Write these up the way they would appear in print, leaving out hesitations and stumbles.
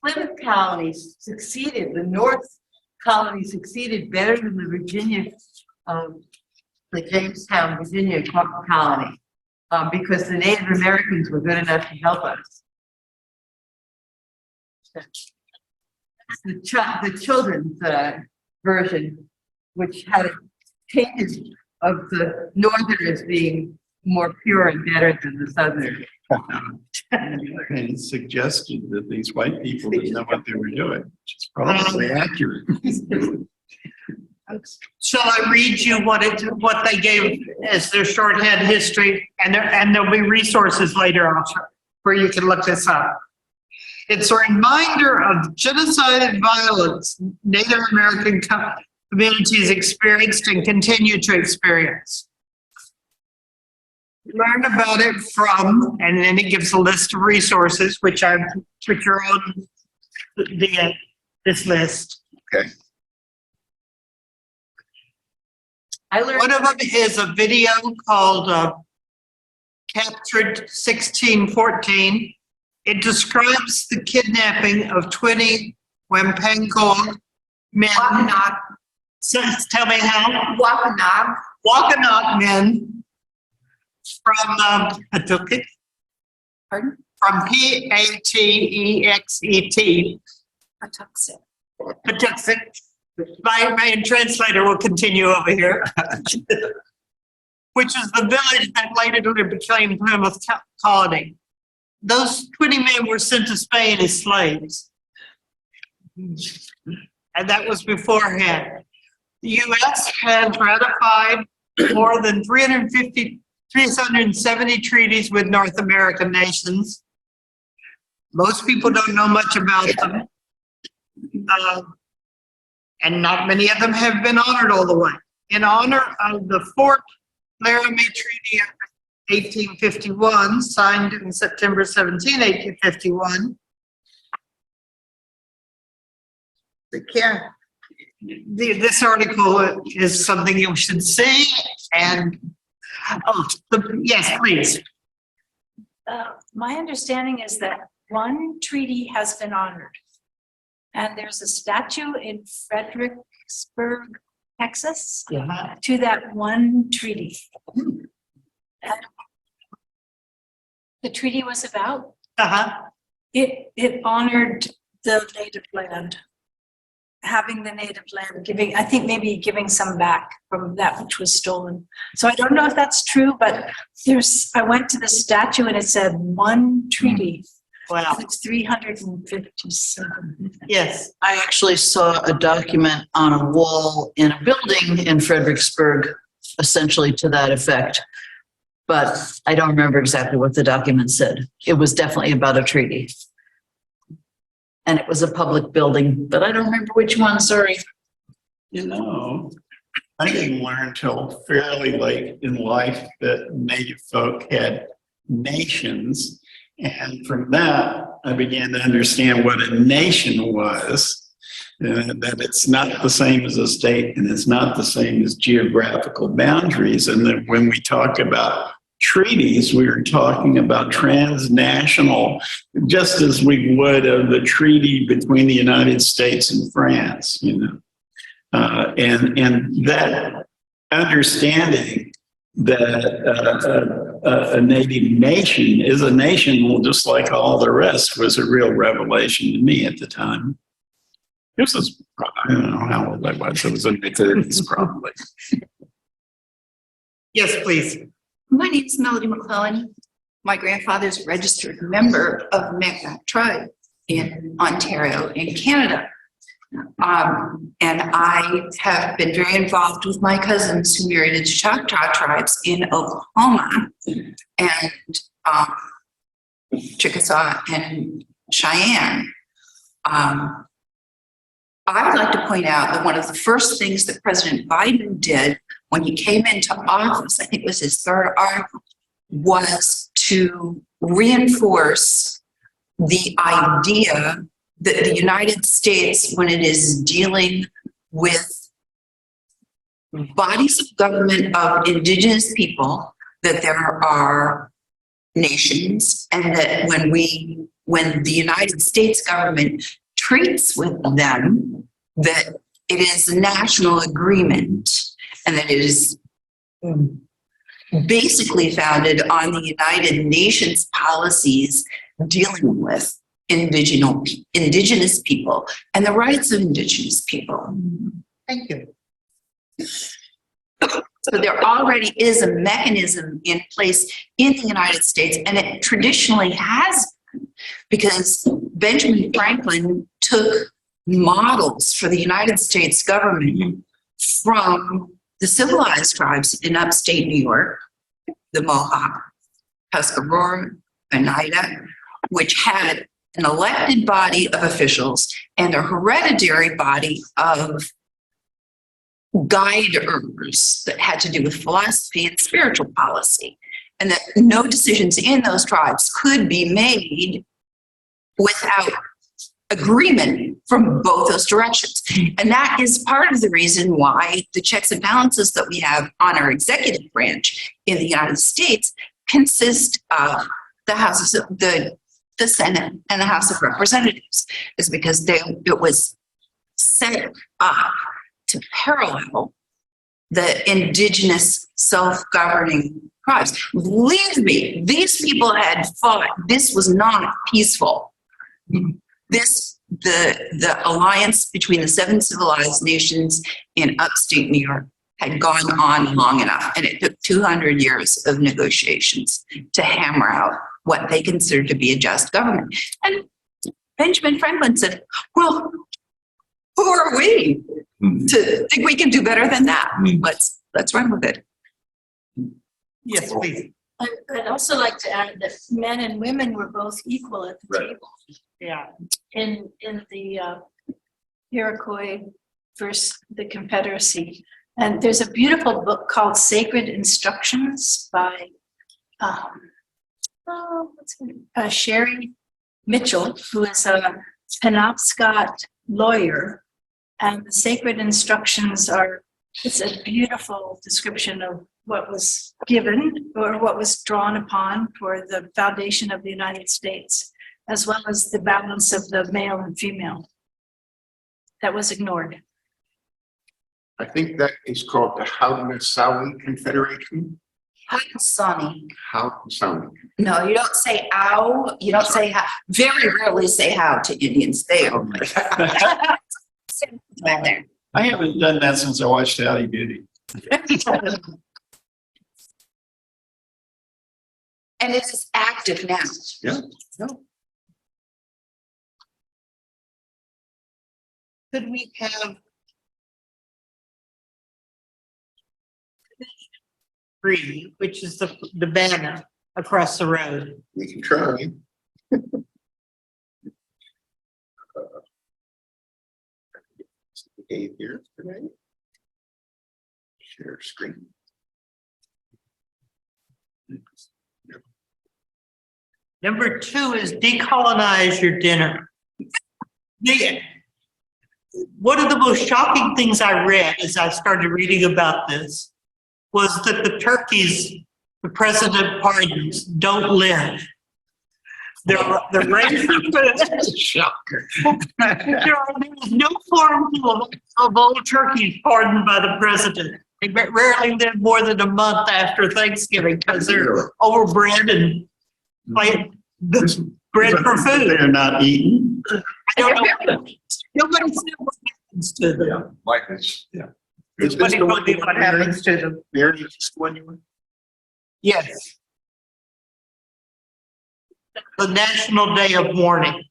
Plymouth colony succeeded, the North colony succeeded better than the Virginia, the Jamestown, Virginia colony, because the Native Americans were good enough to help us. The children's version, which had changes of the Northerners being more pure and better than the Southerners. And it suggested that these white people didn't know what they were doing, which is probably accurate. Shall I read you what they gave as their shorthand history? And there'll be resources later on where you can look this up. It's a reminder of genocide and violence Native American communities experienced and continue to experience. Learn about it from, and then it gives a list of resources, which are on this list. Okay. I learned One of them is a video called Captured 1614. It describes the kidnapping of 20 Wampanoag men. Wampanoag. Tell me how. Wampanoag. Wampanoag men from Patuxet. Pardon? From P-A-T-E-X-E-T. Patuxet. Patuxet. My translator will continue over here. Which is the village that later became Plymouth colony. Those 20 men were sent to Spain as slaves. And that was beforehand. The U.S. has ratified more than 370 treaties with North American nations. Most people don't know much about them. And not many of them have been honored all the way. In honor of the Fort Laramie Treaty of 1851, signed in September 17, 1851. This article is something you should see, and yes, please. My understanding is that one treaty has been honored, and there's a statue in Fredericksburg, Texas, to that one treaty. The treaty was about, it honored the native land, having the native land, giving, I think maybe giving some back from that which was stolen. So I don't know if that's true, but I went to the statue and it said one treaty. Wow. It's 357. Yes. I actually saw a document on a wall in a building in Fredericksburg, essentially to that effect. But I don't remember exactly what the document said. It was definitely about a treaty. And it was a public building, but I don't remember which one, sorry. You know, I didn't learn till fairly late in life that Native folk had nations. And from that, I began to understand what a nation was. That it's not the same as a state and it's not the same as geographical boundaries. And that when we talk about treaties, we are talking about transnational, just as we would of the treaty between the United States and France, you know. And that understanding that a native nation is a nation, well, just like all the rest, was a real revelation to me at the time. This was, I don't know how old I was. It was in my 30s, probably. Yes, please. My name is Melody McClellan. My grandfather's a registered member of the Micmac tribe in Ontario, in Canada. And I have been very involved with my cousins who married into Choctaw tribes in Oklahoma and Chickasaw and Cheyenne. I would like to point out that one of the first things that President Biden did when he came into office, I think it was his third article, was to reinforce the idea that the United States, when it is dealing with bodies of government of indigenous people, that there are nations, and that when we when the United States government treats with them, that it is a national agreement and that it is basically founded on the United Nations policies dealing with indigenous people and the rights of indigenous people. Thank you. So there already is a mechanism in place in the United States, and it traditionally has been, because Benjamin Franklin took models for the United States government from the civilized tribes in upstate New York, the Mohawk, Tuscarora, Oneida, which had an elected body of officials and a hereditary body of guiders that had to do with philosophy and spiritual policy, and that no decisions in those tribes could be made without agreement from both those directions. And that is part of the reason why the checks and balances that we have on our executive branch in the United States consist of the House of the Senate and the House of Representatives, is because it was set up to parallel the indigenous self-governing tribes. Believe me, these people had fought. This was not peaceful. The alliance between the 7 civilized nations in upstate New York had gone on long enough, and it took 200 years of negotiations to hammer out what they considered to be a just government. And Benjamin Franklin said, well, who are we to think we can do better than that? Let's run with it. Yes, please. I'd also like to add that men and women were both equal at the table Yeah. in the Iroquois versus the Confederacy. And there's a beautiful book called Sacred Instructions by Sherry Mitchell, who is a Penobscot lawyer. And the Sacred Instructions it's a beautiful description of what was given or what was drawn upon for the foundation of the United States, as well as the balance of the male and female that was ignored. I think that is called the Haudenosaunee Confederation. Haudenosaunee. Haudenosaunee. No, you don't say ow. You don't say how. Very rarely say how to Indians. They are. Back there. I haven't done that since I watched Alley Beauty. And it is active now. Yeah. Could we have free, which is the banner across the road? We can try. Here today. Share screen. Number 2 is decolonize your dinner. One of the most shocking things I read as I started reading about this was that the turkeys the president pardons don't live. They're raised. Shocker. There is no form of old turkeys pardoned by the president. They rarely live more than a month after Thanksgiving because they're overbred and bred for food. They're not eaten. I don't know. Nobody said what happens to them. Like this. Yeah. Nobody told me what happens to them. Mary, just one you want? Yes. The National Day of Mourning.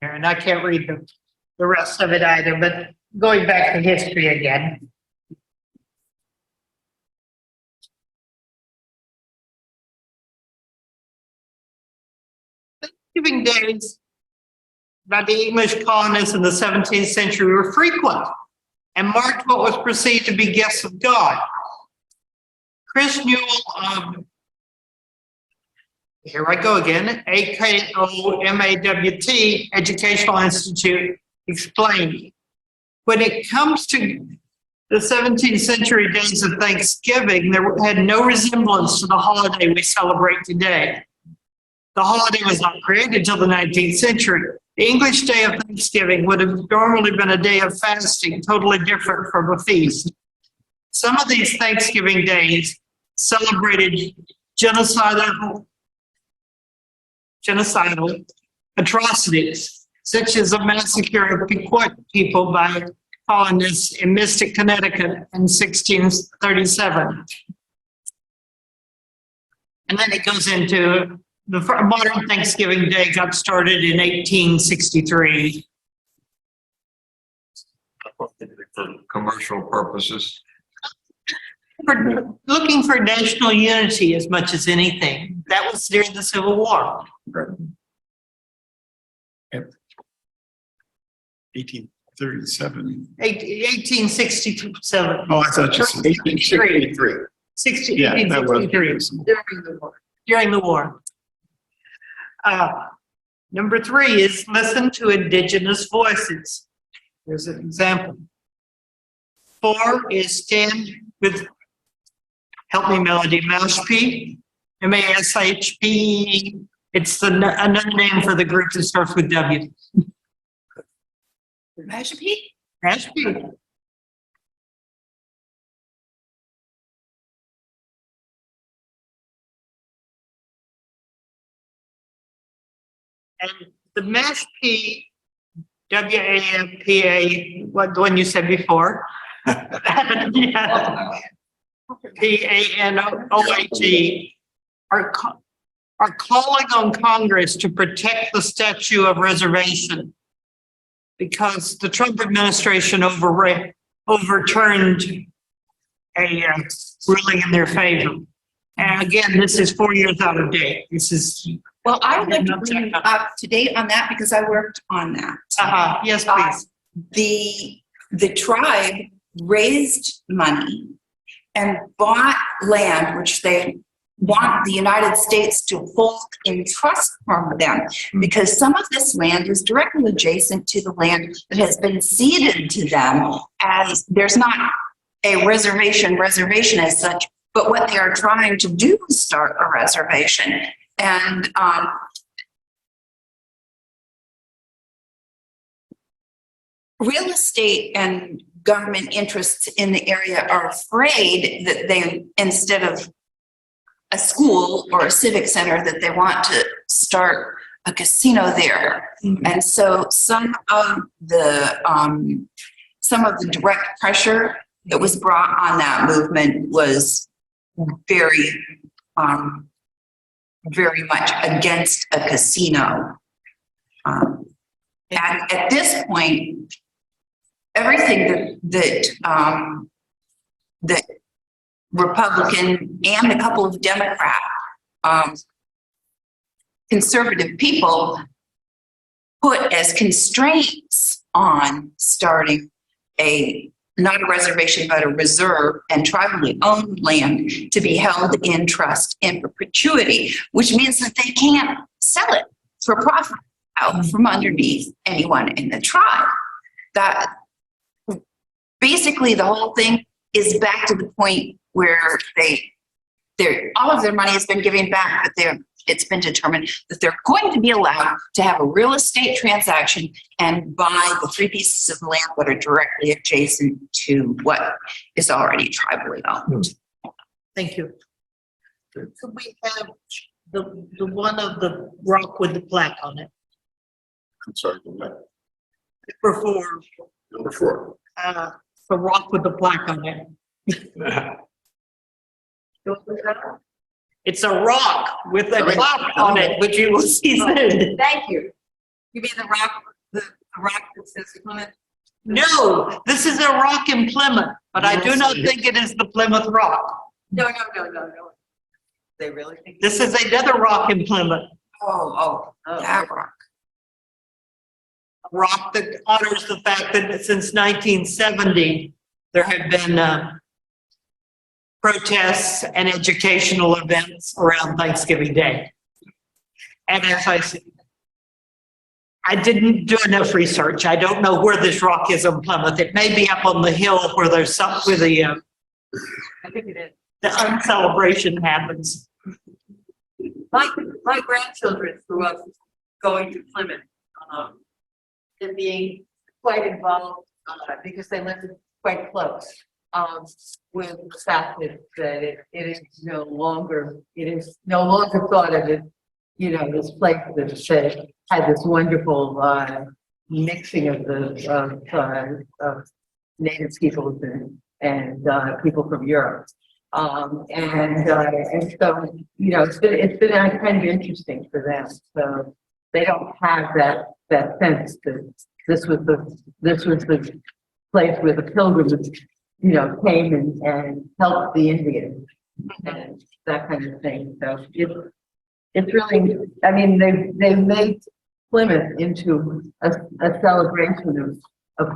And I can't read the rest of it either, but going back to history again. Thanksgiving days by the English colonists in the 17th century were frequent and marked what was perceived to be gifts of God. Chris Newell of, here I go again, AKOMAWT Educational Institute explained, when it comes to The 17th century days of Thanksgiving, there had no resemblance to the holiday we celebrate today. The holiday was not created until the 19th century. The English day of Thanksgiving would have normally been a day of fasting, totally different from a feast. Some of these Thanksgiving days celebrated genocidal atrocities, such as a massacre of Pequot people by colonists in Mystic, Connecticut in 1637. And then it goes into the modern Thanksgiving Day got started in 1863. For commercial purposes. For looking for national unity as much as anything. That was during the Civil War. 1837. 1867. Oh, I thought you said 1863. 60, Yeah, that was. 1863. During the war. Number 3 is listen to indigenous voices. Here's an example. 4 is stand with, help me Melody, Mashpee, M-A-S-H-P. It's another name for the group that starts with W. Mashpee? Mashpee. And the Mashpee, W-A-M-P-A, what the one you said before? Yeah. P-A-N-O-A-T are calling on Congress to protect the statute of reservation because the Trump administration overturned a ruling in their favor. And again, this is 4 years out of date. This is, Well, I would like to bring you up to date on that because I worked on that. yes, please. The tribe raised money and bought land, which they want the United States to hold in trust from them, because some of this land is directly adjacent to the land that has been ceded to them, as there's not a reservation as such, but what they are trying to do is start a reservation. And real estate and government interests in the area are afraid that they, instead of a school or a civic center, that they want to start a casino there. And so some of the direct pressure that was brought on that movement was very much against a casino. And at this point, everything that Republican and a couple of Democrat conservative people put as constraints on starting not a reservation, but a reserve and tribally owned land to be held in trust in perpetuity, which means that they can't sell it for profit out from underneath anyone in the tribe. That basically the whole thing is back to the point where all of their money has been given back, but it's been determined that they're going to be allowed to have a real estate transaction and buy the 3 pieces of land that are directly adjacent to what is already tribally owned. Thank you. Could we have the one of the rock with the plaque on it? I'm sorry, Number 4, number 4. the rock with the plaque on it. It's a rock with a plaque on it, which you will see soon. Thank you. You mean the rock that says Plymouth? No, this is a rock in Plymouth, but I do not think it is the Plymouth Rock. No. They really think? This is another rock in Plymouth, Oh, that rock. a rock that honors the fact that since 1970, there have been protests and educational events around Thanksgiving Day. And as I said, I didn't do enough research. I don't know where this rock is on Plymouth. It may be up on the hill where there's some, where I think it is. the celebration happens. My grandchildren grew up going to Plymouth, and being quite involved, because they lived quite close, with the fact that it is no longer thought of it, this place that said, had this wonderful, mixing of native peoples and people from Europe. And so, it's been kind of interesting for them. So they don't have that sense that this was the place where the pilgrims, came and helped the Indians and that kind of thing. So it's really, I mean, they've made Plymouth into a celebration of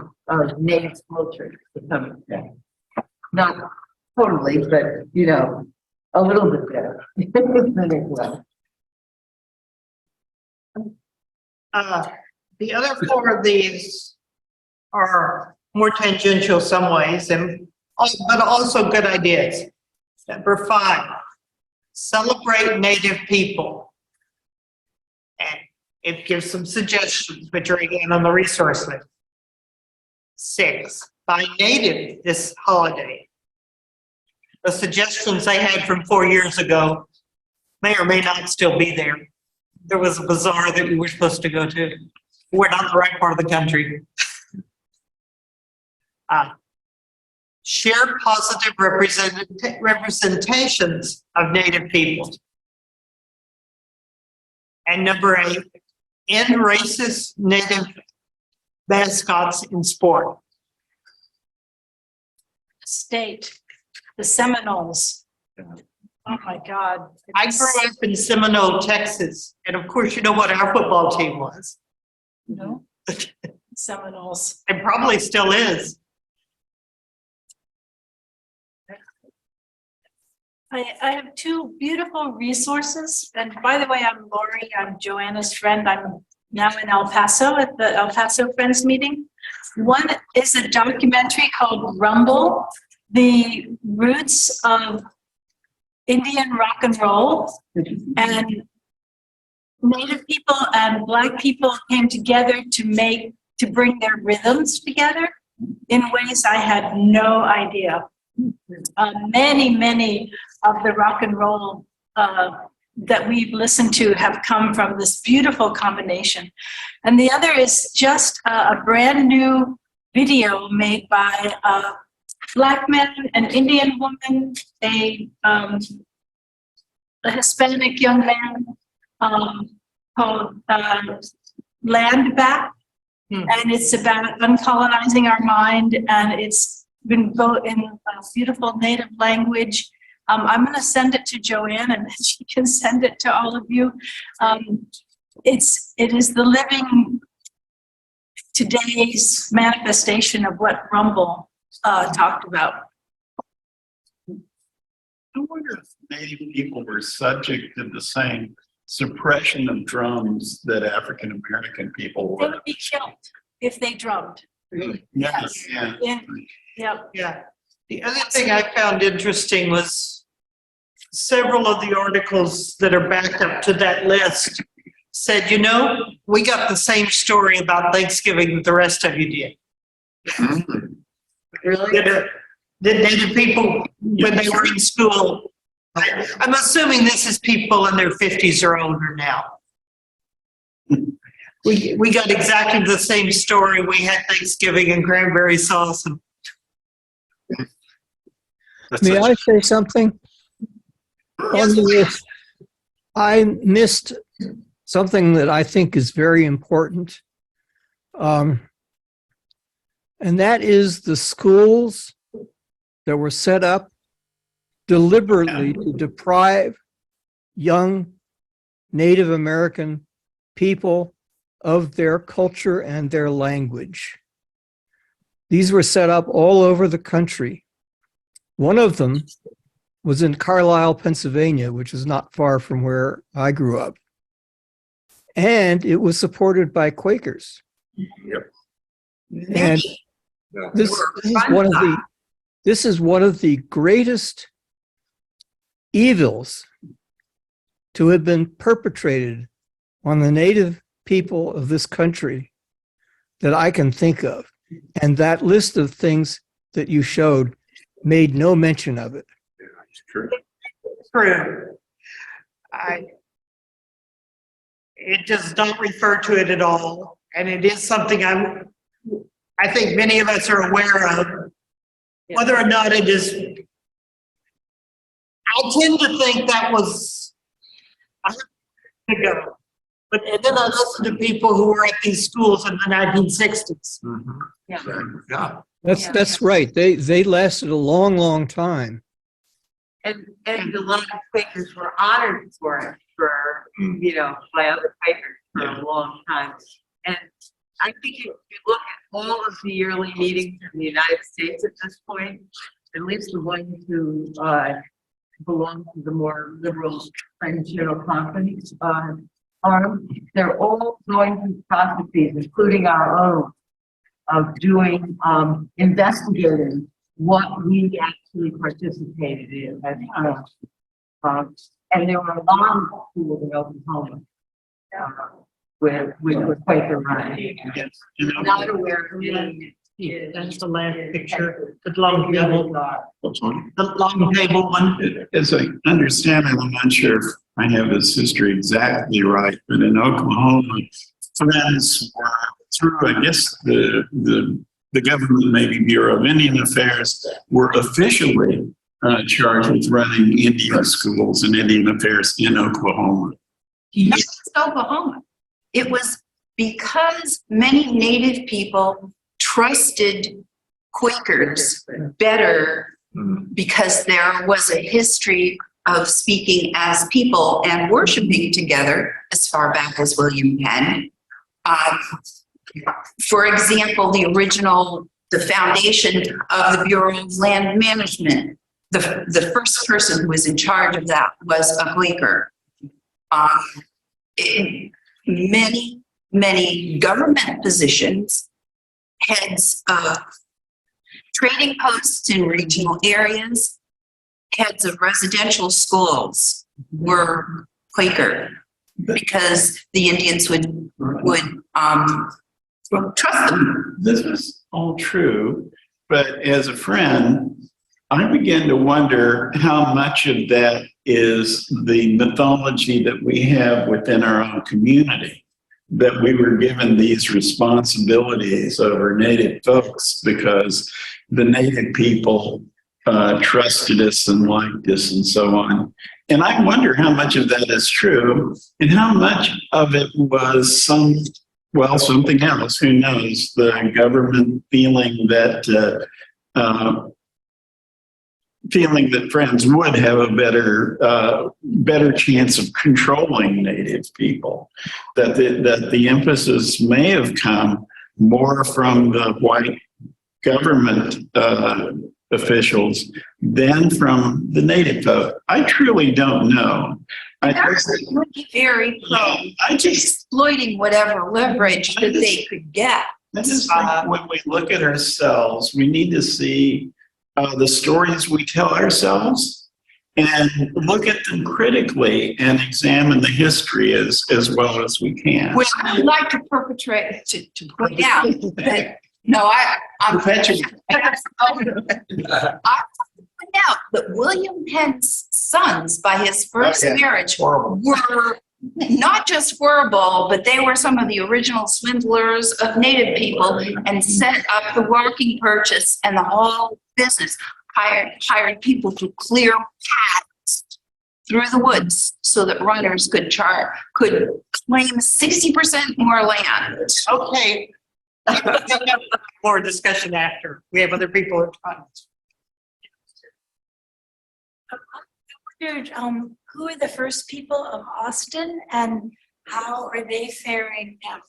native culture to some extent. Not totally, but, a little bit better. The other four of these are more tangential some ways, but also good ideas. Number 5, celebrate Native people. And it gives some suggestions, which are again on the resource list. 6, buy native this holiday. The suggestions they had from 4 years ago may or may not still be there. There was a bazaar that we were supposed to go to. We're not in the right part of the country. Share positive representations of Native people. And number 8, end racist Native mascots in sport. State, the Seminoles. Oh my God. I grew up in Seminole, Texas, and of course, you know what our football team was, No? Seminoles. and probably still is. I have 2 beautiful resources. And by the way, I'm Lori. I'm Joanna's friend. I'm now in El Paso at the El Paso Friends meeting. One is a documentary called Rumble, the roots of Indian rock and roll. And Native people and Black people came together to bring their rhythms together in ways I had no idea. Many of the rock and roll that we've listened to have come from this beautiful combination. And the other is just a brand new video made by a Black man, an Indian woman, a Hispanic young man called Land Back. And it's about uncolonizing our mind, and it's been built in a beautiful native language. I'm going to send it to Joanne, and she can send it to all of you. It is the living today's manifestation of what Rumble talked about. I wonder if Native people were subject to the same suppression of drums that African American people They were. would be killed if they drummed. Yes, yeah. Yep. Yeah. The other thing I found interesting was several of the articles that are backed up to that list said, we got the same story about Thanksgiving that the rest of you did. Really? That Native people, when they were in school, I'm assuming this is people in their 50s or older now. We got exactly the same story. We had Thanksgiving and cranberry sauce. And May I say something? On the list, I missed something that I think is very important. And that is the schools that were set up deliberately to deprive young Native American people of their culture and their language. These were set up all over the country. One of them was in Carlisle, Pennsylvania, which is not far from where I grew up. and it was supported by Quakers. And Yeah. this is one of the greatest evils to have been perpetrated on the native people of this country that I can think of. And that list of things that you showed made no mention of it. True. True. It does not refer to it at all, and it is something I think many of us are aware of. Whether or not it is, I tend to think that was ago. But then I listen to people who were at these schools in the 1960s. Yeah. That's right. They lasted a long, long time. And a lot of Quakers were honored for it, by other Quakers for a long time. And I think if you look at all of the yearly meetings in the United States at this point, at least the ones who belong to the more liberal French General Conference arm, they're all going through processes, including our own, of doing, investigating what we actually participated in. And there were a lot of schools in Oklahoma with Quaker running. Not aware of any. That's the last picture, the long table, What's on? the long table one. As I understand, I'm not sure if I have this history exactly right, but in Oklahoma, Friends were through, I guess, the government, maybe Bureau of Indian Affairs, were officially charged with running Indian schools and Indian affairs in Oklahoma. Not just Oklahoma. It was because many Native people trusted Quakers better because there was a history of speaking as people and worshiping together as far back as William Penn. For example, the foundation of the Bureau of Land Management, the first person who was in charge of that was a Quaker. In many government positions, heads of trading posts in regional areas, heads of residential schools were Quaker because the Indians would trust them. This is all true, but as a friend, I begin to wonder how much of that is the mythology that we have within our own community, that we were given these responsibilities over Native folks because the Native people trusted us and liked us and so on. And I wonder how much of that is true and how much of it was something else. Who knows? The government feeling that Friends would have a better chance of controlling Native people. That the emphasis may have come more from the white government officials than from the Native folk. I truly don't know. It would be very exploiting whatever leverage that they could get. I just think when we look at ourselves, we need to see the stories we tell ourselves and look at them critically and examine the history as well as we can. Well, I'd like to to point out that, I'm out that William Penn's sons, by his first marriage, were not just horrible, but they were some of the original swindlers of Native people and set up the walking purchase and the whole business. Hired people to clear paths through the woods so that runners could claim 60% more land. Okay. More discussion after. We have other people in front. Who are the first people of Austin and how are they faring now?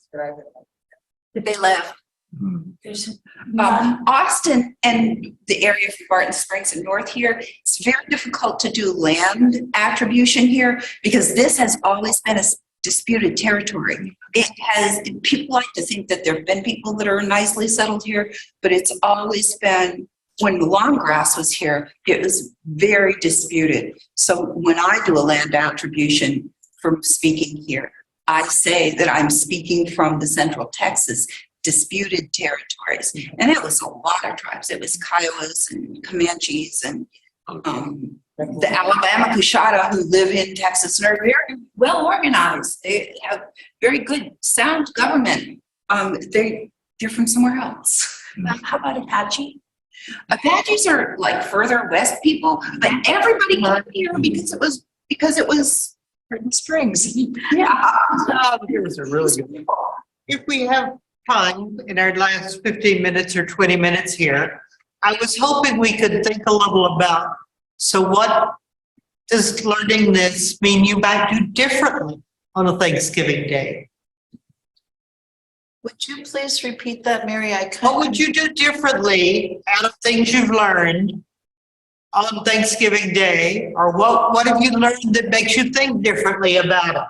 They left. There's none. Austin and the area from Barton Springs and north here, it's very difficult to do land attribution here because this has always been a disputed territory. It has, people like to think that there have been people that are nicely settled here, but it's always been, when the long grass was here, it was very disputed. So when I do a land attribution from speaking here, I say that I'm speaking from the Central Texas disputed territories. And it was a lot of tribes. It was Kiowas and Comanches and the Alabama Coushatta who live in Texas and are very well organized. They have very good, sound government. They're from somewhere else. How about Apache? Apaches are like further west people, but everybody came here because it was Curtin Springs. Yeah. Here's a really good. If we have time in our last 15 minutes or 20 minutes here, I was hoping we could think a little about, so what does learning this mean you might do differently on a Thanksgiving Day? Would you please repeat that, Mary? What would you do differently out of things you've learned on Thanksgiving Day? Or what have you learned that makes you think differently about it?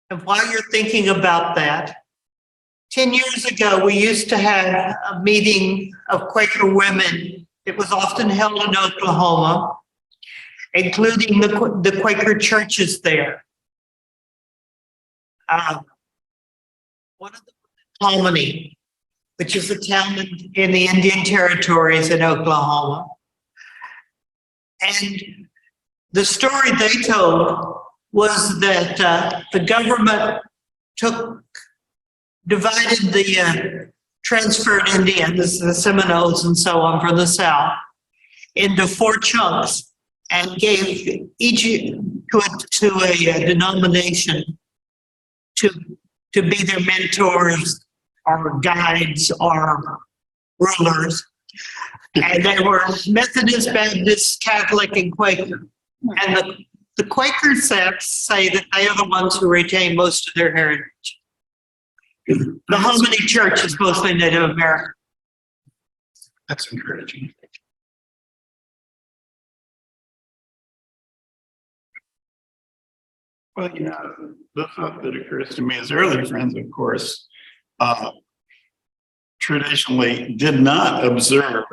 And while you're thinking about that, 10 years ago, we used to have a meeting of Quaker women. It was often held in Oklahoma, including the Quaker churches there. One of them, Hominy, which is a town in the Indian Territories in Oklahoma. And the story they told was that the government divided the transferred Indians, the Seminoles and so on from the South, into 4 chunks and gave each to a denomination to be their mentors or guides or rulers. And they were Methodist, Baptist, Catholic, and Quaker. And the Quaker sects say that they are the ones who retain most of their heritage. The Hominy Church is mostly Native American. That's encouraging. Well, the thought that occurs to me is early friends, of course, traditionally did not observe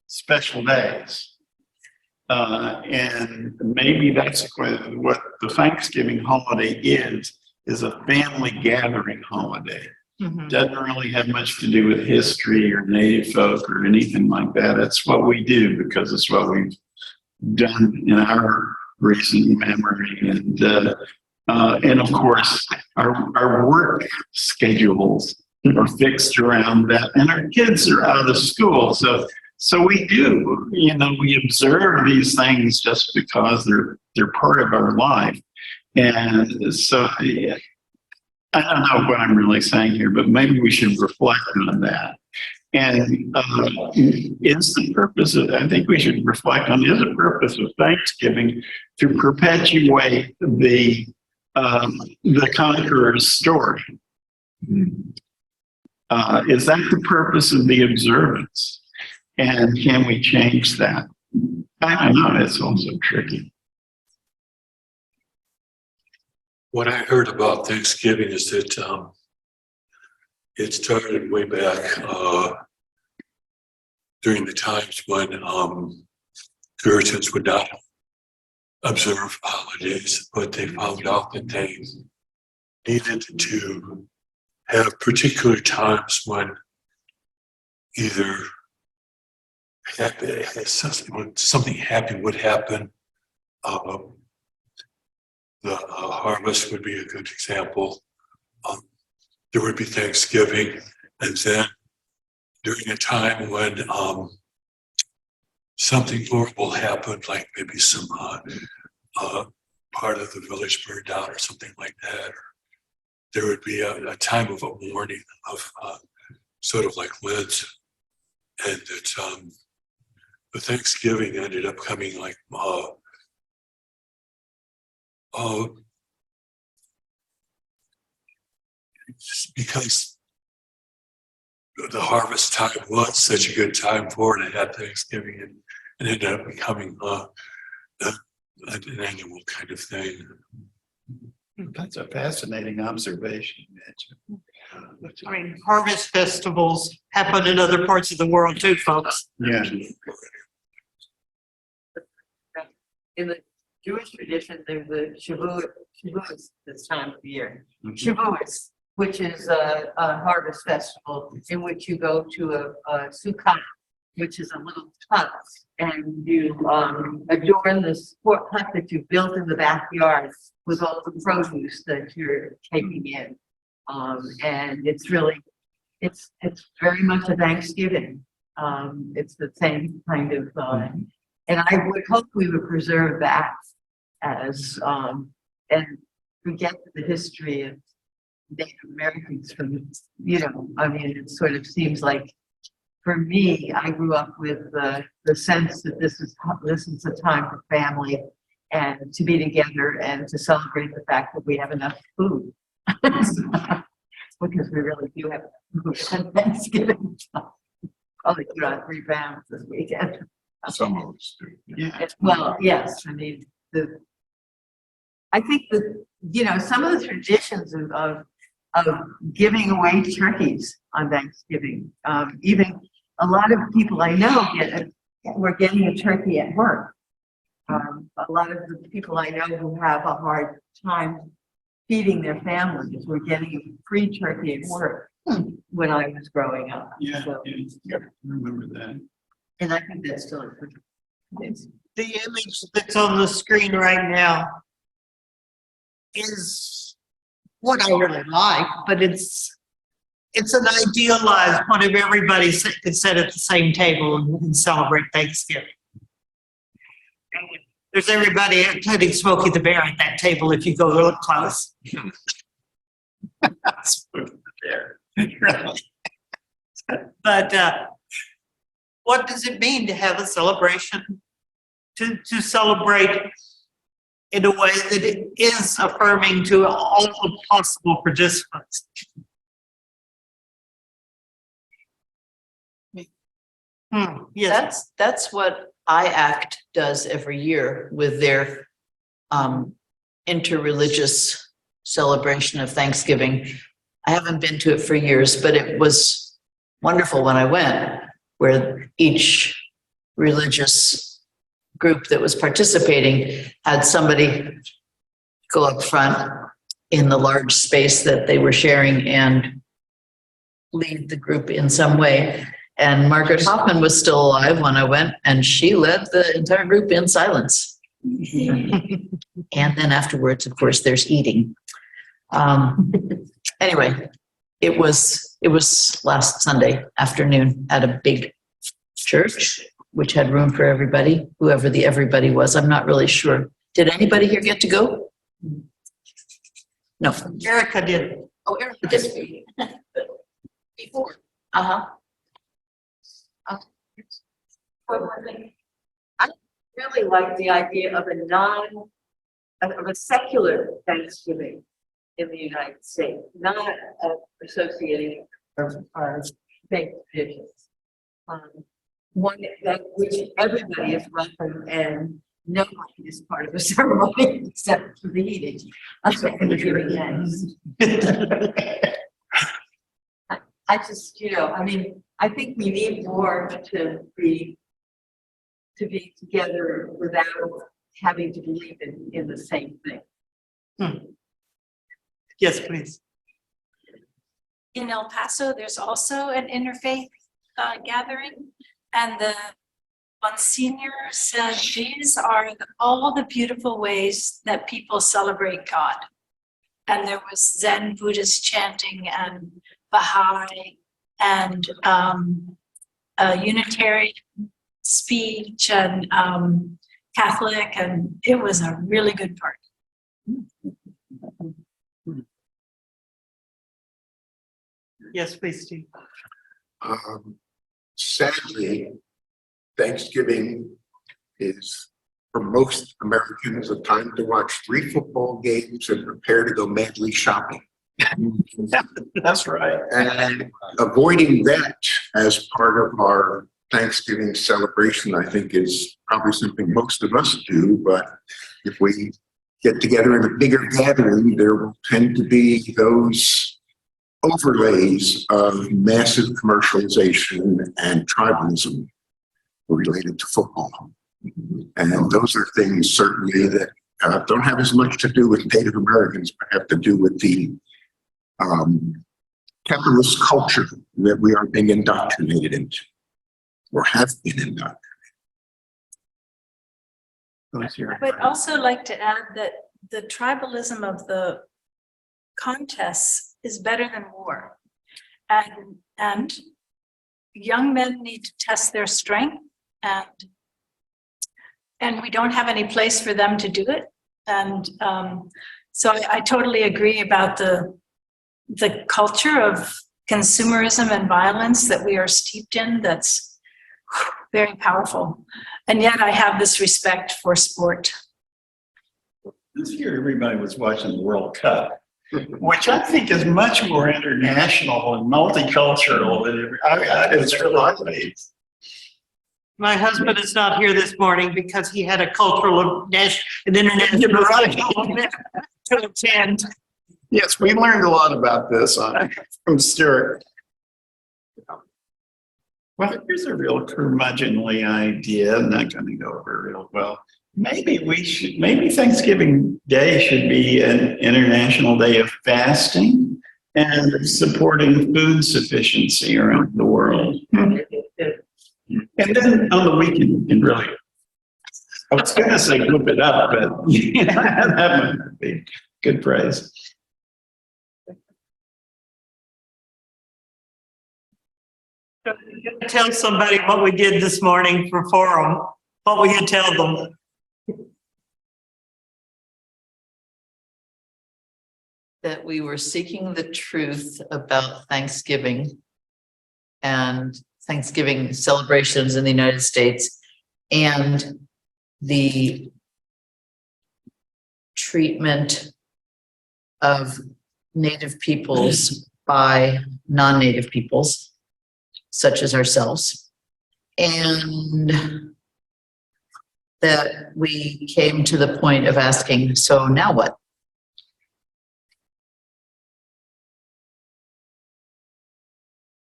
special days. And maybe that's what the Thanksgiving holiday is a family gathering holiday. Mm-hmm. Doesn't really have much to do with history or native folk or anything like that. It's what we do because it's what we've done in our recent memory. And of course, our work schedules are fixed around that, and our kids are out of school. So we do, we observe these things just because they're part of our life. And so I don't know what I'm really saying here, but maybe we should reflect on that. And is the purpose of, I think we should reflect on, is the purpose of Thanksgiving to perpetuate the conqueror's story? Is that the purpose of the observance? And can we change that? I don't know, it's also tricky. What I heard about Thanksgiving is that it started way back during the times when Puritans would not observe holidays, but they found out that they needed to have particular times when either something happy would happen. The harvest would be a good example. There would be Thanksgiving, and then during a time when something horrible happened, like maybe some part of the village burned down or something like that, or there would be a time of a mourning of sort of like Lent, and that the Thanksgiving ended up coming like just because the harvest time was such a good time for it. It had Thanksgiving and it ended up becoming an annual kind of thing. That's a fascinating observation, Mitch. I mean, harvest festivals happen in other parts of the world too, folks. Yeah. In the Jewish tradition, there's a Shavuos this time of year. Shavuos, which is a harvest festival in which you go to a sukkah, which is a little hut, and you adorn this hut that you built in the backyard with all the produce that you're taking in. And it's really, it's very much a Thanksgiving. It's the same kind of, and I would hope we would preserve that as, and forget the history of Native Americans from, you know, I mean, it sort of seems like, for me, I grew up with the sense that this is a time for family and to be together and to celebrate the fact that we have enough food. Because we really do have food on Thanksgiving. Only put on 3 pounds this weekend. Some of us do. Yeah. Well, yes, I mean, I think that, you know, some of the traditions of giving away turkeys on Thanksgiving, even a lot of people I know we're getting a turkey at work. A lot of the people I know who have a hard time feeding their families were getting a free turkey at work when I was growing up. Yeah, So, yeah, I remember that. and I think that's still it's The image that's on the screen right now is what I really like, but it's an idealized one of everybody could sit at the same table and celebrate Thanksgiving. And there's everybody, including Smokey the Bear, at that table if you go look close. There. But what does it mean to have a celebration? To celebrate in a way that it is affirming to all the possible participants. Yes, That's what IACT does every year with their interreligious celebration of Thanksgiving. I haven't been to it for years, but it was wonderful when I went, where each religious group that was participating had somebody go up front in the large space that they were sharing and lead the group in some way. And Margaret Hoffman was still alive when I went, and she led the entire group in silence. And then afterwards, of course, there's eating. Anyway, it was last Sunday afternoon at a big church, which had room for everybody, whoever the everybody was. I'm not really sure. Did anybody here get to go? No. Erica did. Oh, Erica did. Before. Uh-huh. I really like the idea of a secular Thanksgiving in the United States, not associating our faith traditions. One that which everybody is welcome and nobody is part of the ceremony except for the eating. That's what we're giving thanks. I just, you know, I mean, I think we need more to be together without having to believe in the same thing. Yes, please. In El Paso, there's also an interfaith gathering, and the Monsignor said these are all the beautiful ways that people celebrate God. And there was Zen Buddhist chanting and Baha'i and a Unitarian speech and Catholic, and it was a really good party. Yes, please, Steve. Sadly, Thanksgiving is, for most Americans, a time to watch 3 football games and prepare to go madly shopping. That's right. And avoiding that as part of our Thanksgiving celebration, I think is probably something most of us do, but if we get together in a bigger gathering, there will tend to be those overlays of massive commercialization and tribalism related to football. And those are things certainly that don't have as much to do with Native Americans, but have to do with the capitalist culture that we are being indoctrinated into, or have been indoctrinated. I would also like to add that the tribalism of the contests is better than war. And young men need to test their strength, and we don't have any place for them to do it. And so I totally agree about the culture of consumerism and violence that we are steeped in. That's very powerful. And yet I have this respect for sport. This year, everybody was watching the World Cup, which I think is much more international and multicultural than it's really. My husband is not here this morning because he had a cultural and international event to attend. Yes, we learned a lot about this from Stuart. Well, here's a real curmudgeonly idea, not going to go over real well. Maybe Thanksgiving Day should be an international day of fasting and supporting food sufficiency around the world. And then on the weekend, you can really, I was going to say whip it up, but that might not be good praise. Tell somebody what we did this morning for forum. What will you tell them? That we were seeking the truth about Thanksgiving and Thanksgiving celebrations in the United States and the treatment of Native peoples by non-Native peoples, such as ourselves. And that we came to the point of asking, so now what?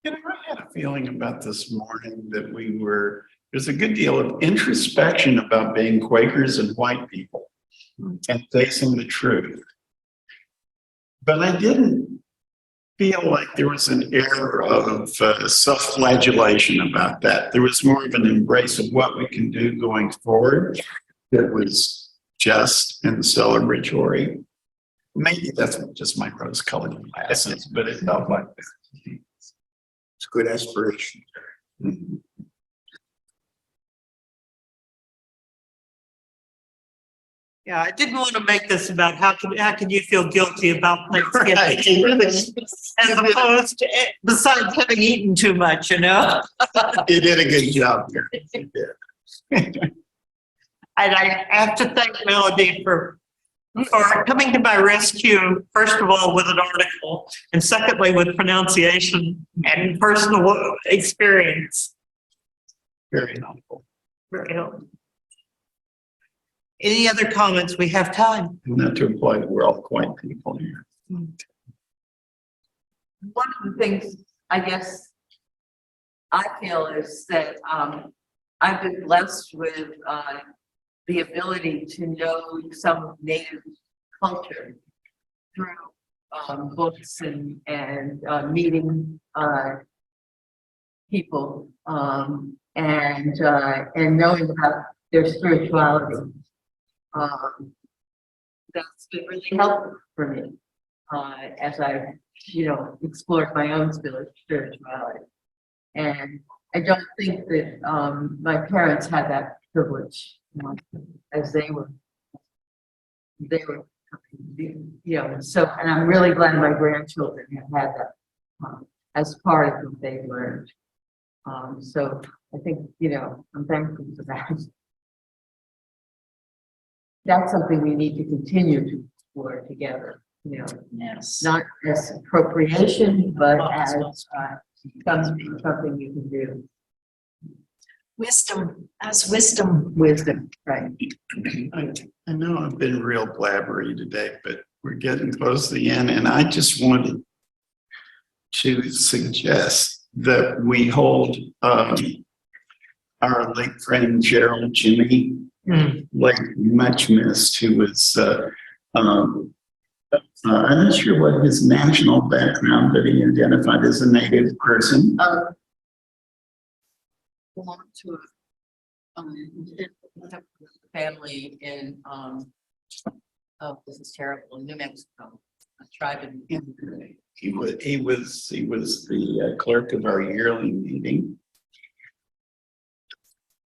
You know, I had a feeling about this morning that there's a good deal of introspection about being Quakers and white people and facing the truth. But I didn't feel like there was an air of self-flagellation about that. There was more of an embrace of what we can do going forward that was just and celebratory. Maybe that's just my rose-colored glasses, but it felt like that. It's good aspiration. Yeah, I didn't want to make this about how can you feel guilty about Thanksgiving, Right. as opposed to besides having eaten too much, you know. You did a good job here. You did. And I have to thank Melody for coming to my rescue, first of all, with an article, and secondly, with pronunciation and personal experience. Very helpful. Very helpful. Any other comments? We have time. Not to imply that we're all quite people here. One of the things I guess I feel is that I've been blessed with the ability to know some Native culture through books and meeting people and knowing about their spirituality. That's been really helpful for me as I've, explored my own spirituality. And I don't think that my parents had that privilege, as they were, so, and I'm really glad my grandchildren have had that as part of what they learned. So I think, I'm thankful for that. That's something we need to continue to explore together. you know, Yes. not as appropriation, but as, something you can do. Wisdom, as wisdom. Wisdom, right? I know I've been real blabbery today, but we're getting close to the end, and I just wanted to suggest that we hold our late friend Gerald Jimmy, like much missed, who was I'm not sure what his national background, but he identified as a Native person. Belong to a family in, oh, this is terrible, in New Mexico, a tribe in. He was the clerk of our yearly meeting.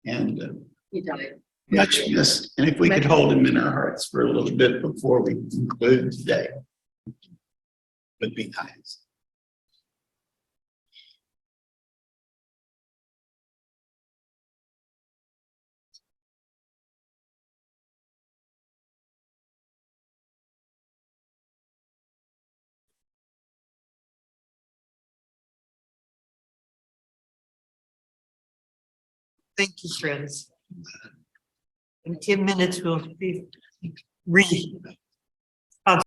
And He died. much missed. And if we could hold him in our hearts for a little bit before we conclude today, would be nice. Thank you, friends. In 10 minutes, we'll be